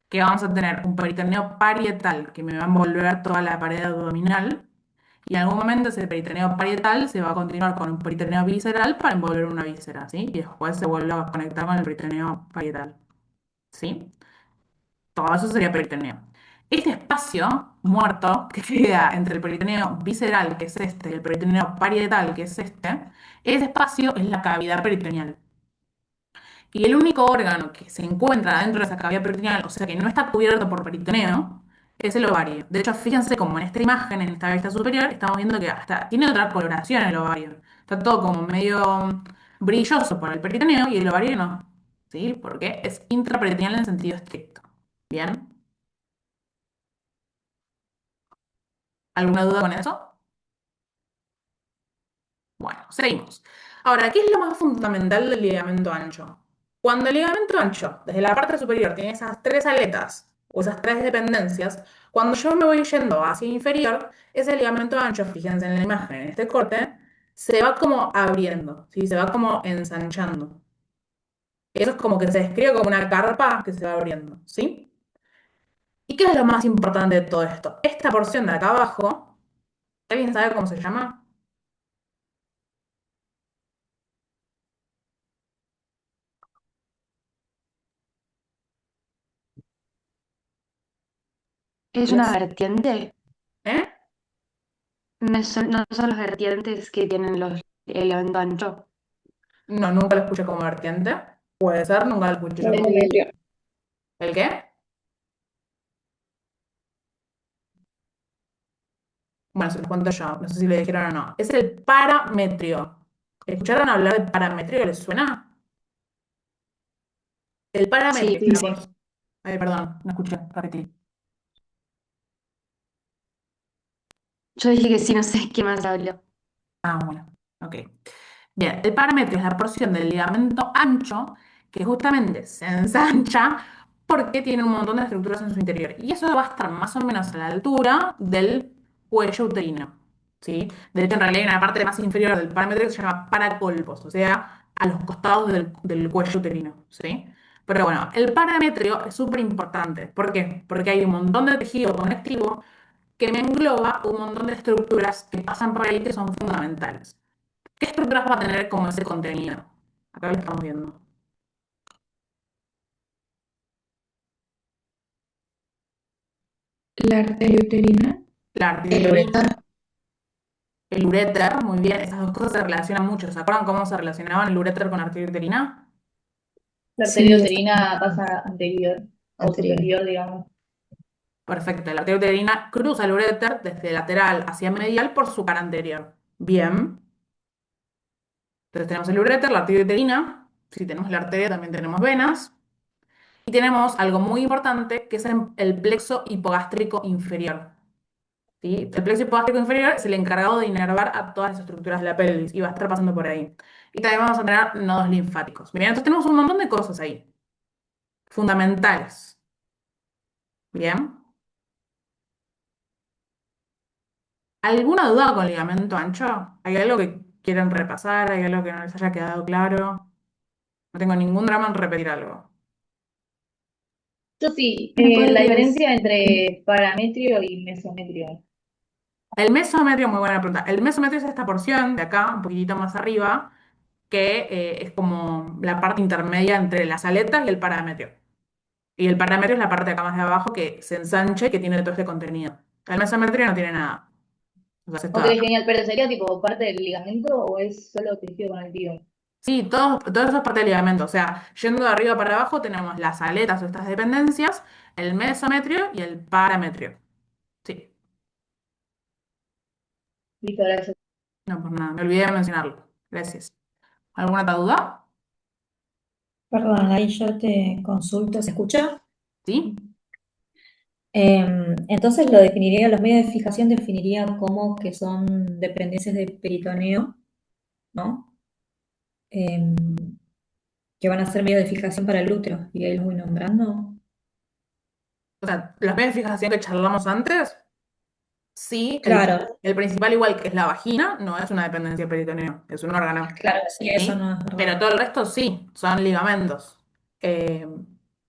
que vamos a tener un peritoneo parietal que me va a envolver toda la pared abdominal, y en algún momento ese peritoneo parietal se va a continuar con un peritoneo visceral para envolver una víscera, ¿sí? Y después se vuelve a conectar con el peritoneo parietal, ¿sí? Todo eso sería peritoneo. Este espacio muerto que queda entre el peritoneo visceral, que es este, y el peritoneo parietal, que es este, ese espacio es la cavidad peritoneal. Y el único órgano que se encuentra dentro de esa cavidad peritoneal, o sea que no está cubierto por peritoneo, es el ovario. De hecho, fíjense como en esta imagen, en esta vista superior, estamos viendo que hasta tiene otra coloración el ovario. Está todo como medio brilloso por el peritoneo y el ovario no. ¿Sí? Porque es intraperitoneal en sentido estricto. ¿Bien? ¿Alguna duda con eso? Bueno, seguimos. Ahora, ¿qué es lo más fundamental del ligamento ancho? Cuando el ligamento ancho, desde la parte superior, tiene esas tres aletas o esas tres dependencias, cuando yo me voy yendo hacia inferior, ese ligamento ancho, fíjense en la imagen, en este corte, se va como abriendo, ¿sí? Se va como ensanchando. Eso es como que se describe como una carpa que se va abriendo, ¿sí? ¿Y qué es lo más importante de todo esto? Esta porción de acá abajo, ¿alguien sabe cómo se llama? ¿Es una vertiente? ¿Eh? No son las vertientes que tienen el evento ancho. No, nunca lo escuché como vertiente. Puede ser, nunca lo escuché yo como. Endometrio. ¿El qué? Bueno, se los cuento yo, no sé si le dijeron o no. Es el parametrio. ¿Escucharon hablar de parametrio? ¿Les suena? El Sí, parametrio es Sí, la sí. Ay, perdón, no escuché, repetí. yo dije que sí, no sé qué más habló. Ah, bueno, ok. Bien, el parámetro es la porción del ligamento ancho que justamente se ensancha porque tiene un montón de estructuras en su interior. Y eso va a estar más o menos a la altura del cuello uterino, ¿sí? De hecho, en realidad hay una parte más inferior del parámetro que se llama paracolpos, o sea, a los costados del cuello uterino, ¿sí? Pero bueno, el parametrio es súper importante. ¿Por qué? Porque hay un montón de tejido conectivo que me engloba un montón de estructuras que pasan por ahí que son fundamentales. ¿Qué estructuras va a tener como ese contenido? Acá lo estamos viendo. La arteria uterina, La El arteria, ureter. el uréter, muy bien, esas dos cosas se relacionan mucho. ¿Se acuerdan cómo se relacionaban el uréter con la arteria uterina? La arteria Sí, está uterina pasa anterior o Anterior. superior, digamos. Perfecto, la arteria uterina cruza el uréter desde lateral hacia medial por su cara anterior. Bien. Entonces tenemos el uréter, la arteria uterina. Si tenemos la arteria, también tenemos venas. Y tenemos algo muy importante, que es el plexo hipogástrico inferior. ¿Sí? El plexo hipogástrico inferior es el encargado de inervar a todas las estructuras de la pelvis y va a estar pasando por ahí. Y también vamos a tener nodos linfáticos. Bien, entonces tenemos un montón de cosas ahí, fundamentales. Bien. ¿Alguna duda con ligamento ancho? ¿Hay algo que quieren repasar? ¿Hay algo que no les haya quedado claro? No tengo ningún drama en repetir algo. Yo sí, ¿Me la podrías? diferencia entre parametrio y mesometrio. El mesometrio, muy buena pregunta. El mesometrio es esta porción de acá, un poquitito más arriba, que es como la parte intermedia entre las aletas y el parametrio. Y el parametrio es la parte de acá más de abajo que se ensancha y que tiene todo este contenido. El mesometrio no tiene nada. O sea, es esto Ok, de acá. genial, pero ¿sería tipo parte del ligamento o es solo tejido conectivo? Sí, todo eso es parte del ligamento. O sea, yendo de arriba para abajo tenemos las aletas o estas dependencias, el mesometrio y el parametrio. Sí, Listo, gracias. no por nada, me olvidé de mencionarlo. Gracias. ¿Alguna otra duda? Perdón, ahí yo te consulto, ¿se escucha? ¿Sí? Entonces lo definiría, los medios de fijación definiría como que son dependencias del peritoneo, ¿no? Em, que van a ser medios de fijación para el útero, y ahí los voy nombrando. O sea, los medios de fijación que charlamos antes, sí, Claro, el principal igual que es la vagina, no es una dependencia del peritoneo, es un órgano. claro, sí, eso ¿Sí? no es Pero verdad. todo el resto sí, son ligamentos. Eh,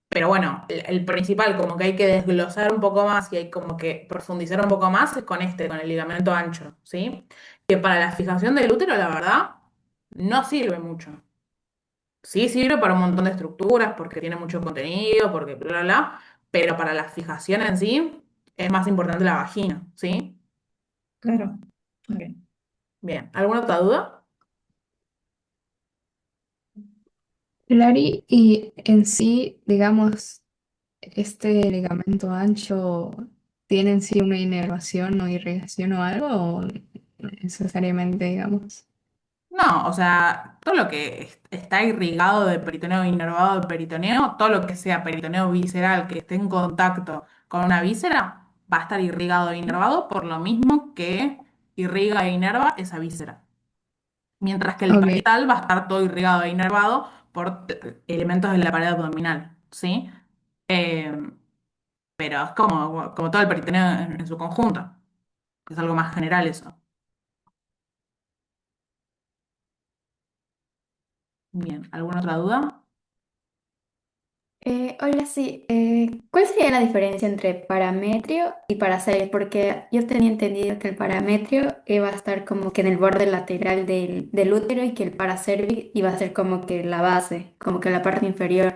pero bueno, el principal, como que hay que desglosar un poco más y hay como que profundizar un poco más es con con el ligamento ancho, ¿sí? Que para la fijación del útero, la verdad, no sirve mucho. Sí sirve para un montón de estructuras, porque tiene mucho contenido, porque bla, bla, bla, pero para la fijación en sí es más importante la vagina, ¿sí? Claro. Ok. Bien, ¿alguna otra duda? Clary, y en sí, digamos, este ligamento ancho tiene en sí una inervación o irrigación o algo, o no necesariamente, digamos. No, o sea, todo lo que está irrigado de peritoneo, inervado de peritoneo, todo lo que sea peritoneo visceral que esté en contacto con una víscera, va a estar irrigado e inervado por lo mismo que irriga e inerva esa víscera. Mientras que el Ok, parietal va a estar todo irrigado e inervado por elementos de la pared abdominal, ¿sí? Eh, pero es como todo el peritoneo en su conjunto, que es algo más general eso. Bien, ¿alguna otra duda? Hola, sí. ¿Cuál sería la diferencia entre parametrio y paraseries? Porque yo tenía entendido que el parametrio iba a estar como que en el borde lateral del útero y que el paracervix iba a ser como que la base, como que la parte inferior.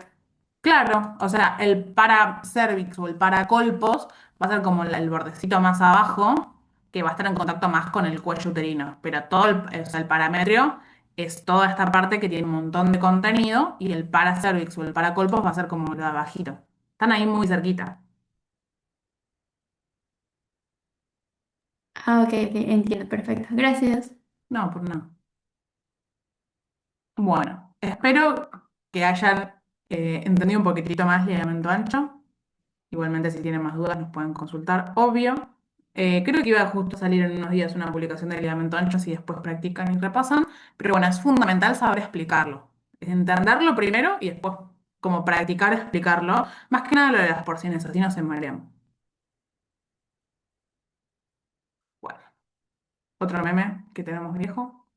Claro, o sea, el paracervix o el paracolpos va a ser como el bordecito más abajo, que va a estar en contacto más con el cuello uterino, pero todo o sea, el parametrio es toda esta parte que tiene un montón de contenido y el paracervix o el paracolpos va a ser como lo de abajito. Están ahí muy cerquita. Ah, ok, ok, entiendo, perfecto. Gracias. No, por no. Bueno, espero que hayan entendido un poquitito más ligamento ancho. Igualmente, si tienen más dudas, nos pueden consultar, obvio. Creo que iba justo a salir en unos días una publicación de ligamento ancho si después practican y repasan, pero bueno, es fundamental saber explicarlo. Entenderlo primero y después, como practicar, explicarlo. Más que nada lo de las porciones, así no se marean. Bueno, otro meme que tenemos viejo.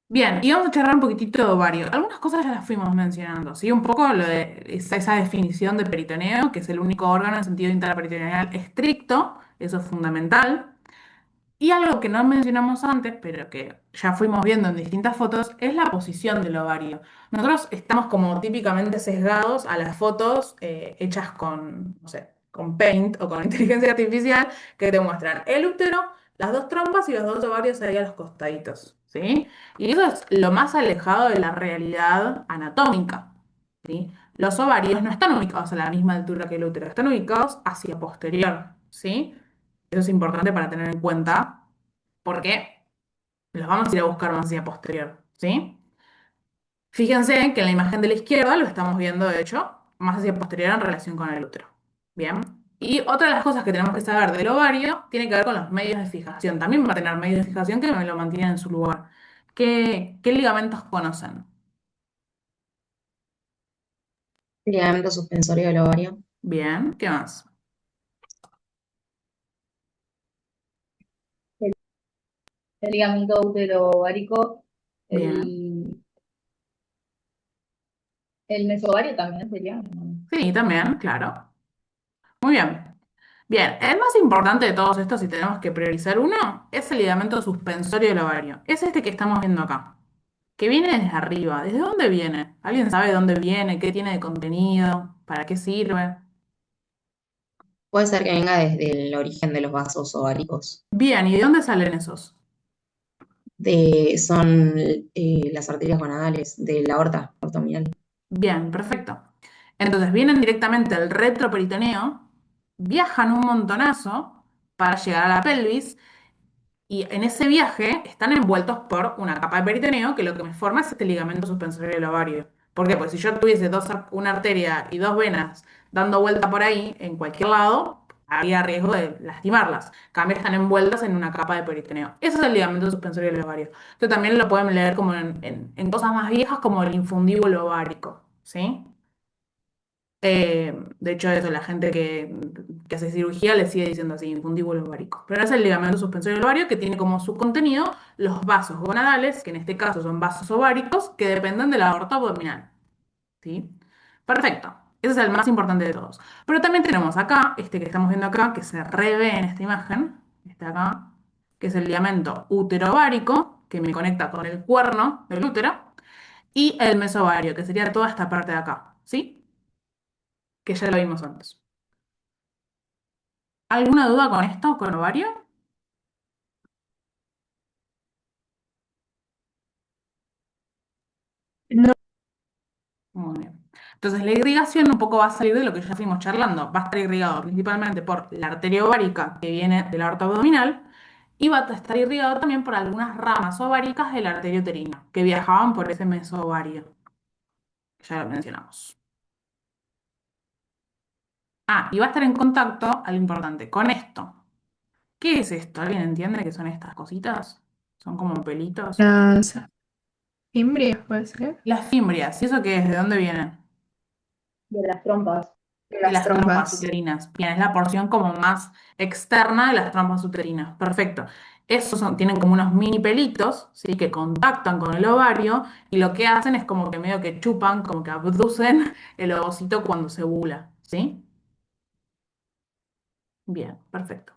Bien, y vamos a charlar un poquitito de ovario. Algunas cosas ya las fuimos mencionando, ¿sí? Un poco lo de esa definición de peritoneo, que es el único órgano en sentido intraperitoneal estricto, eso es fundamental. Y algo que no mencionamos antes, pero que ya fuimos viendo en distintas fotos, es la posición del ovario. Nosotros estamos como típicamente sesgados a las fotos hechas con, no sé, con Paint o con inteligencia artificial, que te muestran el útero, las dos trompas y los dos ovarios ahí a los costaditos, ¿sí? Y eso es lo más alejado de la realidad anatómica, ¿sí? Los ovarios no están ubicados a la misma altura que el útero, están ubicados hacia posterior, ¿sí? Eso es importante para tener en cuenta porque los vamos a ir a buscar más hacia posterior, ¿sí? Fíjense que en la imagen de la izquierda lo estamos viendo, de hecho, más hacia posterior en relación con el útero. Bien. Y otra de las cosas que tenemos que saber del ovario tiene que ver con los medios de fijación. También va a tener medios de fijación que me lo mantienen en su lugar. ¿Qué ligamentos conocen? Ligamento suspensorio del ovario. Bien. ¿Qué más? el ligamento útero-ovárico, Bien. el mesovario también sería. ¿No? Sí, también, claro. Muy bien. Bien, el más importante de todos estos, si tenemos que priorizar uno, es el ligamento suspensorio del ovario. Es este que estamos viendo acá, que viene desde arriba. ¿Desde dónde viene? ¿Alguien sabe de dónde viene? ¿Qué tiene de contenido? ¿Para qué sirve? Puede ser que venga desde el origen de los vasos ováricos. Bien, ¿y de dónde salen esos? Son las arterias gonadales de la aorta abdominal. Bien, perfecto. Entonces vienen directamente al retroperitoneo, viajan un montonazo para llegar a la pelvis y en ese viaje están envueltos por una capa de peritoneo que lo que me forma es este ligamento suspensorio del ovario. ¿Por qué? Pues si yo tuviese una arteria y dos venas dando vuelta por ahí, en cualquier lado, había riesgo de lastimarlas. En cambio, están envueltas en una capa de peritoneo. Ese es el ligamento suspensorio del ovario. Esto también lo pueden leer como en cosas más viejas como el infundíbulo ovárico, ¿sí? De hecho, eso, la gente que hace cirugía le sigue diciendo así, infundíbulo ovárico. Pero es el ligamento suspensorio del ovario que tiene como su contenido los vasos gonadales, que en este caso son vasos ováricos, que dependen de la aorta abdominal. ¿Sí? Perfecto. Ese es el más importante de todos. Pero también tenemos acá, este que estamos viendo acá, que se revé en esta imagen, este acá, que es el ligamento útero-ovárico, que me conecta con el cuerno del útero, y el mesovario, que sería toda esta parte de acá. ¿Sí? Que ya lo vimos antes. ¿Alguna duda con esto, con ovario? No, Muy bien. Entonces, la irrigación un poco va a salir de lo que ya fuimos charlando. Va a estar irrigado principalmente por la arteria ovárica que viene de la aorta abdominal y va a estar irrigado también por algunas ramas ováricas de la arteria uterina que viajaban por ese mesovario. Ya lo mencionamos. Ah, y va a estar en contacto, algo importante, con esto. ¿Qué es esto? ¿Alguien entiende qué son estas cositas? Son como pelitos. las fimbrias puede ser. Las fimbrias, ¿y eso qué es? ¿De dónde vienen? De las trompas. De Las las trompas trompas. uterinas. Bien, es la porción como más externa de las trompas uterinas. Perfecto. Esos tienen como unos mini pelitos, ¿sí? Que contactan con el ovario y lo que hacen es como que medio que chupan, como que abducen el ovocito cuando se ovula, ¿sí? Bien, perfecto.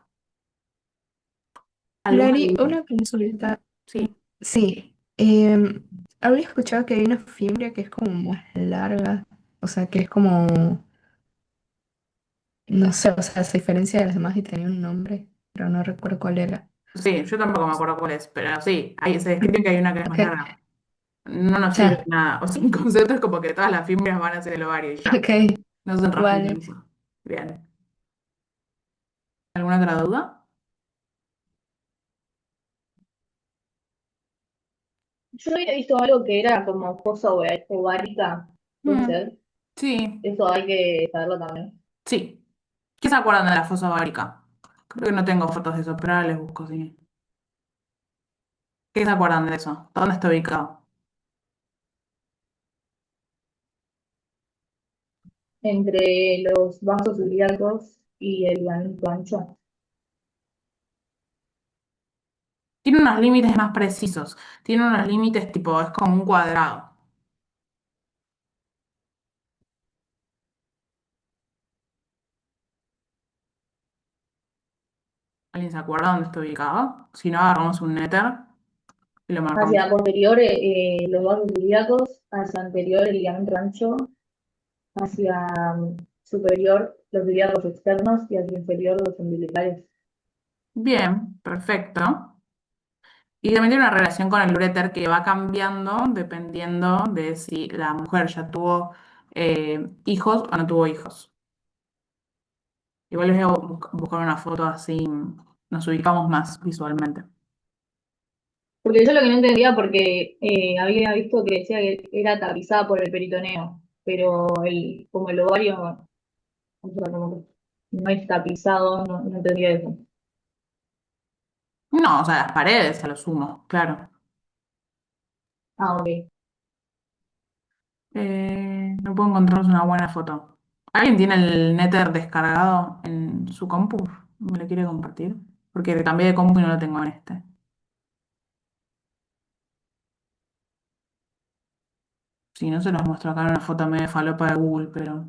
¿Alguna Lari, duda? una consulta. Sí. Sí, había escuchado que hay una fimbria que es como más larga, o sea, que es como, no sé, o sea, se diferencia de las demás y tenía un nombre, pero no recuerdo cuál era. Sí, yo tampoco me acuerdo cuál es, pero sí, se describe que hay una que es más Ok, larga. No nos sirve de ya, nada. O sea, el concepto es como que todas las fibras van a ser el ovario y ya. ok, No se enrosquen con vale. eso. Bien. ¿Alguna otra duda? Yo había visto algo que era como fosa ovárica, puede Mm, ser. sí, Eso hay que saberlo también. sí. ¿Qué se acuerdan de la fosa ovárica? Creo que no tengo fotos de eso, pero ahora les busco, sí. ¿Qué se acuerdan de eso? ¿Dónde está ubicado? Entre los vasos ilíacos y el ligamento ancho. Tiene unos límites más precisos. Tiene unos límites tipo, es como un cuadrado. ¿Alguien se acuerda dónde está ubicado? Si no, agarramos un néter y lo marcamos. Hacia posterior los vasos ilíacos, hacia anterior el ligamento ancho, hacia superior los ilíacos externos y hacia inferior los umbilicales. Bien, perfecto. Y también tiene una relación con el uréter que va cambiando dependiendo de si la mujer ya tuvo hijos o no tuvo hijos. Igual les voy a buscar una foto así nos ubicamos más visualmente. Porque yo lo que no entendía, porque había visto que decía que era tapizada por el peritoneo, pero como el ovario, o sea, como que no es tapizado, no entendía eso. No, o sea, las paredes a lo sumo, claro. Ah, ok. No puedo encontrarnos una buena foto. ¿Alguien tiene el Nether descargado en su compu? ¿Me lo quiere compartir? Porque cambié de compu y no lo tengo en este. Si no, se los muestro acá en una foto medio falopa de Google, pero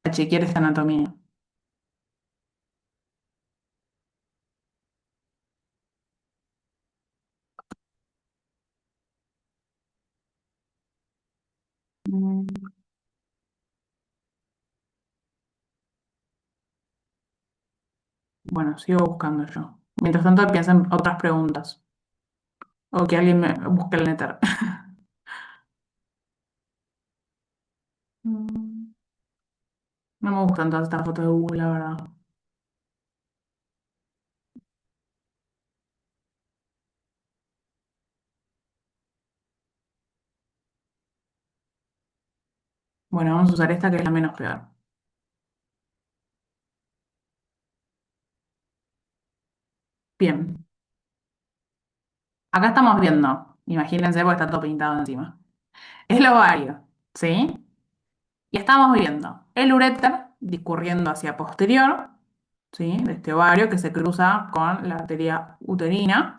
a chequear esta anatomía. Mm, Bueno, sigo buscando yo. Mientras tanto, piensen otras preguntas. O que alguien me busque el netter. Mm, No me gustan todas estas fotos de Google, la verdad. Bueno, vamos a usar esta que es la menos peor. Bien. Acá estamos viendo, imagínense porque está todo pintado encima. El ovario, ¿sí? Y estamos viendo el uréter discurriendo hacia posterior, ¿sí? De este ovario que se cruza con la arteria uterina.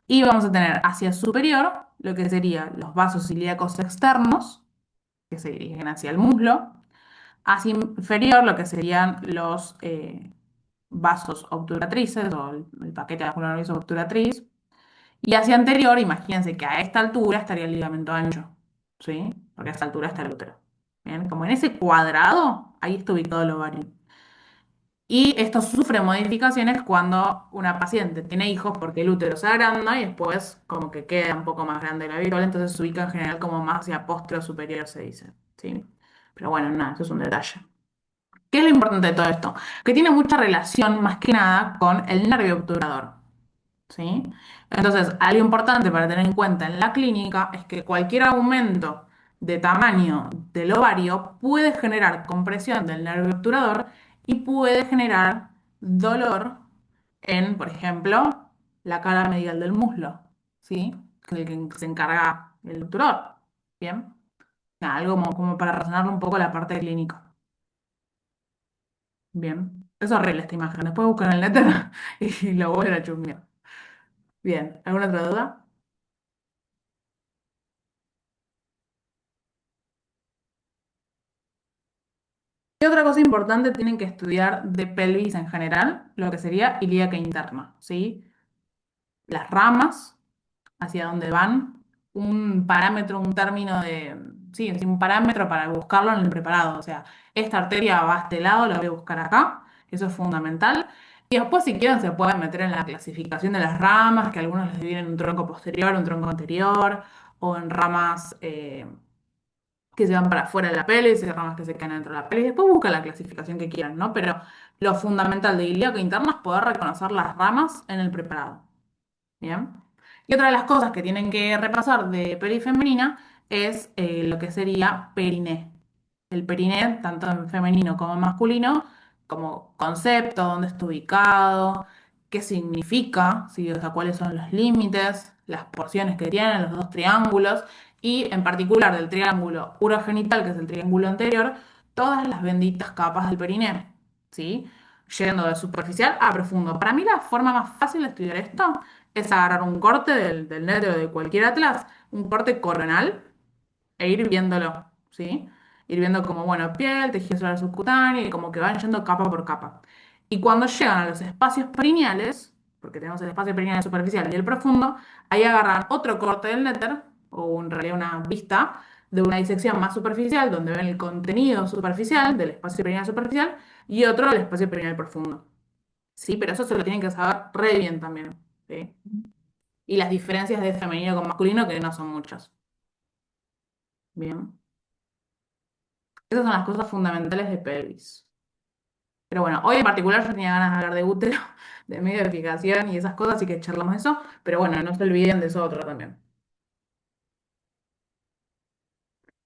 Y vamos a tener hacia superior lo que serían los vasos ilíacos externos, que se dirigen hacia el muslo. Hacia inferior lo que serían los vasos obturatrices o el paquete vascular nervioso obturatriz. Y hacia anterior, imagínense que a esta altura estaría el ligamento ancho, ¿sí? Porque a esta altura está el útero. Bien, como en ese cuadrado, ahí está ubicado el ovario. Y esto sufre modificaciones cuando una paciente tiene hijos porque el útero se agranda y después como que queda un poco más grande la virola, entonces se ubica en general como más hacia posterior superior, se dice, ¿sí? Pero bueno, nada, eso es un detalle. ¿Qué es lo importante de todo esto? Que tiene mucha relación más que nada con el nervio obturador. ¿Sí? Entonces, algo importante para tener en cuenta en la clínica es que cualquier aumento de tamaño del ovario puede generar compresión del nervio obturador y puede generar dolor en, por ejemplo, la cara medial del muslo, ¿sí? Que es el que se encarga el obturador. ¿Bien? Nada, algo como para razonarlo un poco la parte clínica. Bien. Es horrible esta imagen. Después buscan en el net y lo vuelven a chusmear. Bien. ¿Alguna otra duda? Y otra cosa importante, tienen que estudiar de pelvis en general, lo que sería ilíaca interna, ¿sí? Las ramas, hacia dónde van, un parámetro, un término de, sí, es un parámetro para buscarlo en el preparado, o sea, esta arteria va a este lado, la voy a buscar acá, eso es fundamental. Y después, si quieren, se pueden meter en la clasificación de las ramas, que algunos les dividen en un tronco posterior, un tronco anterior, o en ramas que se van para afuera de la pelvis y ramas que se quedan dentro de la pelvis. Después busca la clasificación que quieran, ¿no? Pero lo fundamental de ilíaca interna es poder reconocer las ramas en el preparado. ¿Bien? Y otra de las cosas que tienen que repasar de pelvis femenina es lo que sería periné. El periné, tanto en femenino como en masculino, como concepto, dónde está ubicado, qué significa, ¿sí? O sea, cuáles son los límites, las porciones que tienen los dos triángulos, y en particular del triángulo urogenital, que es el triángulo anterior, todas las benditas capas del periné, ¿sí? Yendo de superficial a profundo. Para mí la forma más fácil de estudiar esto es agarrar un corte del netro de cualquier atlas, un corte coronal, e ir viéndolo, ¿sí? Ir viendo como, bueno, piel, tejido solar subcutáneo, y como que van yendo capa por capa. Y cuando llegan a los espacios perineales, porque tenemos el espacio perineal superficial y el profundo, ahí agarran otro corte del néter, o en realidad una vista, de una disección más superficial, donde ven el contenido superficial del espacio perineal superficial, y otro del espacio perineal profundo. ¿Sí? Pero eso se lo tienen que saber re bien también, ¿sí? Y las diferencias de femenino con masculino, que no son muchas. Bien. Esas son las cosas fundamentales de pelvis. Pero bueno, hoy en particular yo tenía ganas de hablar de útero, de medio de fijación y esas cosas, así que charlamos de eso. Pero bueno, no se olviden de eso otro también.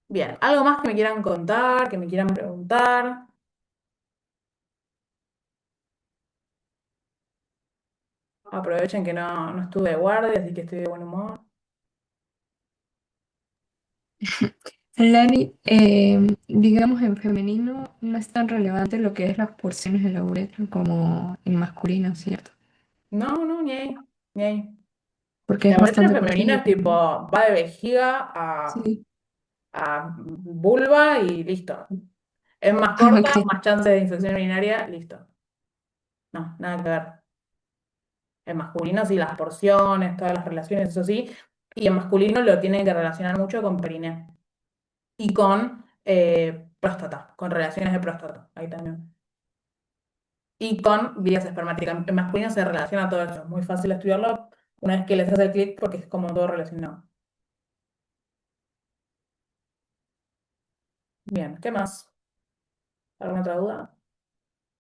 Bien, ¿algo más que me quieran contar, que me quieran preguntar? Aprovechen que no estuve de guardia, así que estoy de buen humor. Lari, digamos en femenino no es tan relevante lo que es las porciones de la uretra como en masculino, ¿cierto? No, no, ni ahí, ni ahí. porque La es uretra bastante femenina es profundo. tipo, va de vejiga Sí. a vulva y listo. Es más Ah, corta, ok. más chance de infección urinaria, listo. No, nada que ver. En masculino sí, las porciones, todas las relaciones, eso sí. Y en masculino lo tienen que relacionar mucho con periné. Y con próstata, con relaciones de próstata, ahí también. Y con vías espermáticas. En masculino se relaciona todo eso. Es muy fácil estudiarlo una vez que les hace el clic porque es como todo relacionado. Bien, ¿qué más? ¿Alguna otra duda?